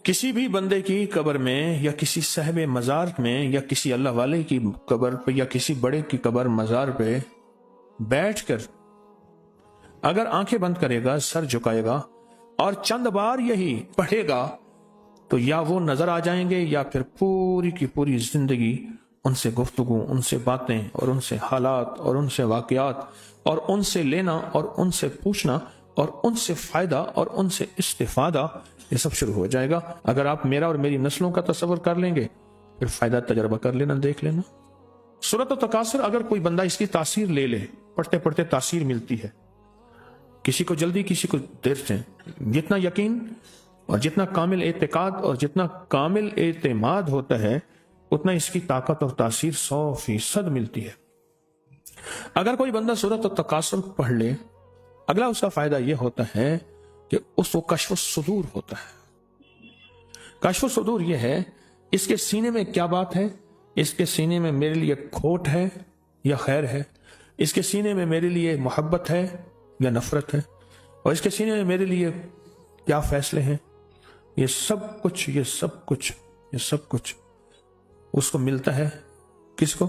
کسی بھی بندے کی قبر میں یا کسی صاحب مزار میں یا کسی اللہ والے کی قبر پہ یا کسی بڑے کی قبر مزار پہ بیٹھ کر اگر آنکھیں بند کرے گا، سر جھکائے گا اور چند بار یہی پڑھے گا تو یا وہ نظر آ جائیں گے یا پھر پوری کی پوری زندگی ان سے گفتگو، ان سے باتیں اور ان سے حالات اور ان سے واقعات اور ان سے لینا اور ان سے پوچھنا اور ان سے فائدہ اور ان سے استفادہ، یہ سب شروع ہو جائے گا۔ اگر آپ میرا اور میری نسلوں کا تصور کر لیں گے پھر فائدہ تجربہ کر لینا، دیکھ لینا۔ سورۃ التکاثر اگر کوئی بندہ اس کی تاثیر لے لے، پڑھتے پڑھتے تاثیر ملتی ہے، کسی کو جلدی کسی کو دیر سے، جتنا یقین اور جتنا کامل اعتقاد اور جتنا کامل اعتماد ہوتا ہے اتنا اس کی طاقت اور تاثیر 100% ملتی ہے۔ اگر کوئی بندہ سورۃ التکاثر پڑھ لے، اگلا اس کا فائدہ یہ ہوتا ہے کہ اس کو کشف الصدور ہوتا ہے۔ کشف الصدور یہ ہے اس کے سینے میں کیا بات ہے، اس کے سینے میں میرے لیے کھوٹ ہے یا خیر ہے، اس کے سینے میں میرے لیے محبت ہے یا نفرت ہے، اور اس کے سینے میں میرے لیے کیا فیصلے ہیں، یہ سب کچھ اس کو ملتا ہے۔ کس کو؟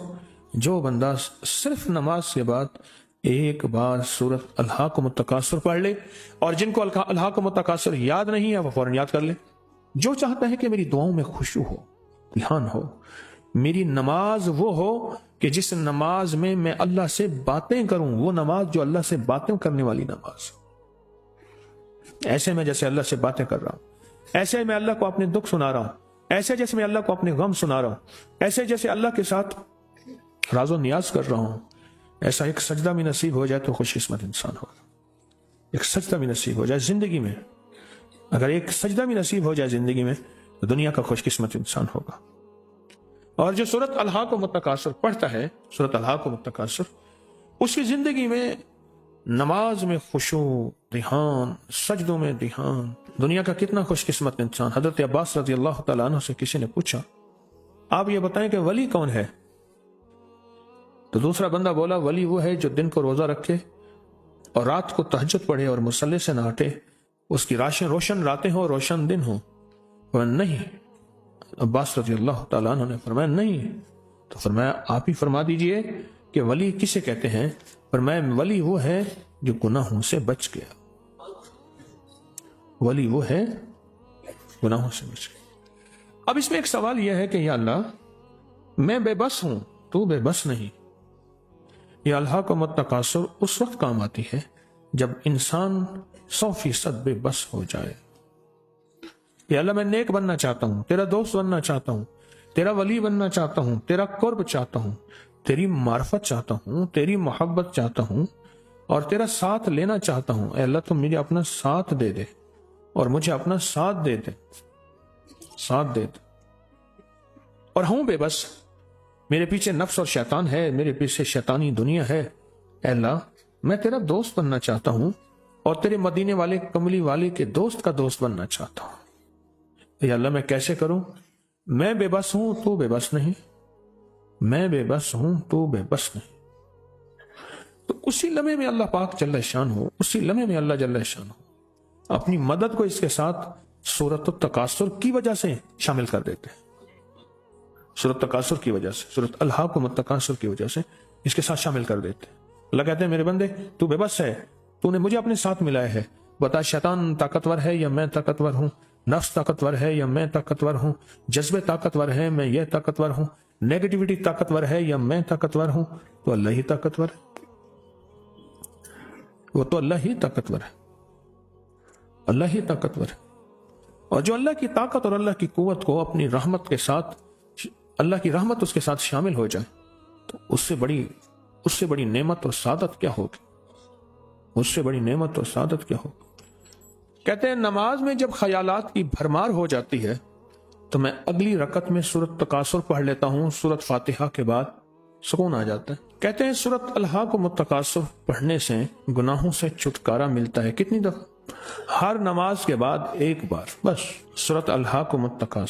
جو بندہ صرف نماز کے بعد ایک بار سورۃ الہاکم التکاثر پڑھ لے، اور جن کو الہاکم التکاثر یاد نہیں ہے وہ فوراً یاد کر لے۔ جو چاہتا ہے کہ میری دعاؤں میں خشوع ہو، دھیان ہو، میری نماز وہ ہو کہ جس نماز میں میں اللہ سے باتیں کروں، وہ نماز جو اللہ سے باتیں کرنے والی نماز، ایسے میں جیسے اللہ سے باتیں کر رہا ہوں، ایسے میں اللہ کو اپنے دکھ سنا رہا ہوں، ایسے جیسے میں اللہ کو اپنے غم سنا رہا ہوں، ایسے جیسے اللہ کے ساتھ راز و نیاز کر رہا ہوں، ایسا ایک سجدہ بھی نصیب ہو جائے تو خوش قسمت انسان ہوگا۔ ایک سجدہ بھی نصیب ہو جائے زندگی میں، اگر ایک سجدہ بھی نصیب ہو جائے زندگی میں تو دنیا کا خوش قسمت انسان ہوگا۔ اور جو سورۃ الہاکم التکاثر پڑھتا ہے، سورۃ الہاکم التکاثر، اس کی زندگی میں نماز میں خشوع، دھیان، سجدوں میں دھیان، دنیا کا کتنا خوش قسمت انسان۔ حضرت عباس رضی اللہ تعالیٰ عنہ سے کسی نے پوچھا آپ یہ بتائیں کہ ولی کون ہے؟ تو دوسرا بندہ بولا ولی وہ ہے جو دن کو روزہ رکھے اور رات کو تہجد پڑھے اور مصلی سے نہ ہٹے، اس کی روشن راتیں ہوں روشن دن ہوں۔ نہیں، عباس رضی اللہ تعالیٰ عنہ نے فرمایا نہیں، تو فرمایا آپ ہی فرما دیجئے کہ ولی کسے کہتے ہیں؟ فرمایا ولی وہ ہے جو گناہوں سے بچ گیا، ولی وہ ہے گناہوں سے بچ گیا۔ اب اس میں ایک سوال یہ ہے کہ یا اللہ میں بے بس ہوں، تو بے بس نہیں۔ یہ الہاکم التکاثر اس وقت کام آتی ہے جب انسان 100% بے بس ہو جائے۔ یا اللہ میں نیک بننا چاہتا ہوں، تیرا دوست بننا چاہتا ہوں، تیرا ولی بننا چاہتا ہوں، تیرا قرب چاہتا ہوں، تیری معرفت چاہتا ہوں، تیری محبت چاہتا ہوں اور تیرا ساتھ لینا چاہتا ہوں۔ اے اللہ تم مجھے اپنا ساتھ دے دے اور مجھے اپنا ساتھ دے دے، ساتھ دے دے۔ اور ہوں بے بس، میرے پیچھے نفس اور شیطان ہے، میرے پیچھے شیطانی دنیا ہے۔ اے اللہ میں تیرا دوست بننا چاہتا ہوں اور تیرے مدینے والے کملی والے کے دوست کا دوست بننا چاہتا ہوں۔ اے اللہ میں کیسے کروں؟ میں بے بس ہوں، تو بے بس نہیں، میں بے بس ہوں، تو بے بس نہیں۔ تو اسی لمحے میں اللہ پاک جل شان ہو، اسی لمحے میں اللہ جل شان ہو اپنی مدد کو اس کے ساتھ سورۃ التکاثر کی وجہ سے شامل کر دیتے ہیں۔ سورۃ التکاثر کی وجہ سے، سورۃ الہاکم التکاثر کی وجہ سے اس کے ساتھ شامل کر دیتے ہیں۔ اللہ کہتے ہیں میرے بندے تو بے بس ہے، تو نے مجھے اپنے ساتھ ملایا ہے، بتا شیطان طاقتور ہے یا میں طاقتور ہوں، نفس طاقتور ہے یا میں طاقتور ہوں، جذبے طاقتور ہے میں یہ طاقتور ہوں، نیگیٹیوٹی طاقتور ہے یا میں طاقتور ہوں، تو اللہ ہی طاقتور ہے، وہ تو اللہ ہی طاقتور ہے، اللہ ہی طاقتور ہے۔ اور جو اللہ کی طاقت اور اللہ کی قوت کو اپنی رحمت کے ساتھ، اللہ کی رحمت اس کے ساتھ شامل ہو جائے تو اس سے بڑی نعمت اور سعادت کیا ہوگی، اس سے بڑی نعمت اور سعادت کیا ہوگی۔ کہتے ہیں نماز میں جب خیالات کی بھرمار ہو جاتی ہے تو میں اگلی رکعت میں سورۃ تکاثر پڑھ لیتا ہوں، سورۃ فاتحہ کے بعد سکون آ جاتا ہے۔ کہتے ہیں سورۃ الہاکم التکاثر پڑھنے سے گناہوں سے چھٹکارا ملتا ہے۔ کتنی دفعہ؟ ہر نماز کے بعد ایک بار بس سورۃ الہاکم التکاثر۔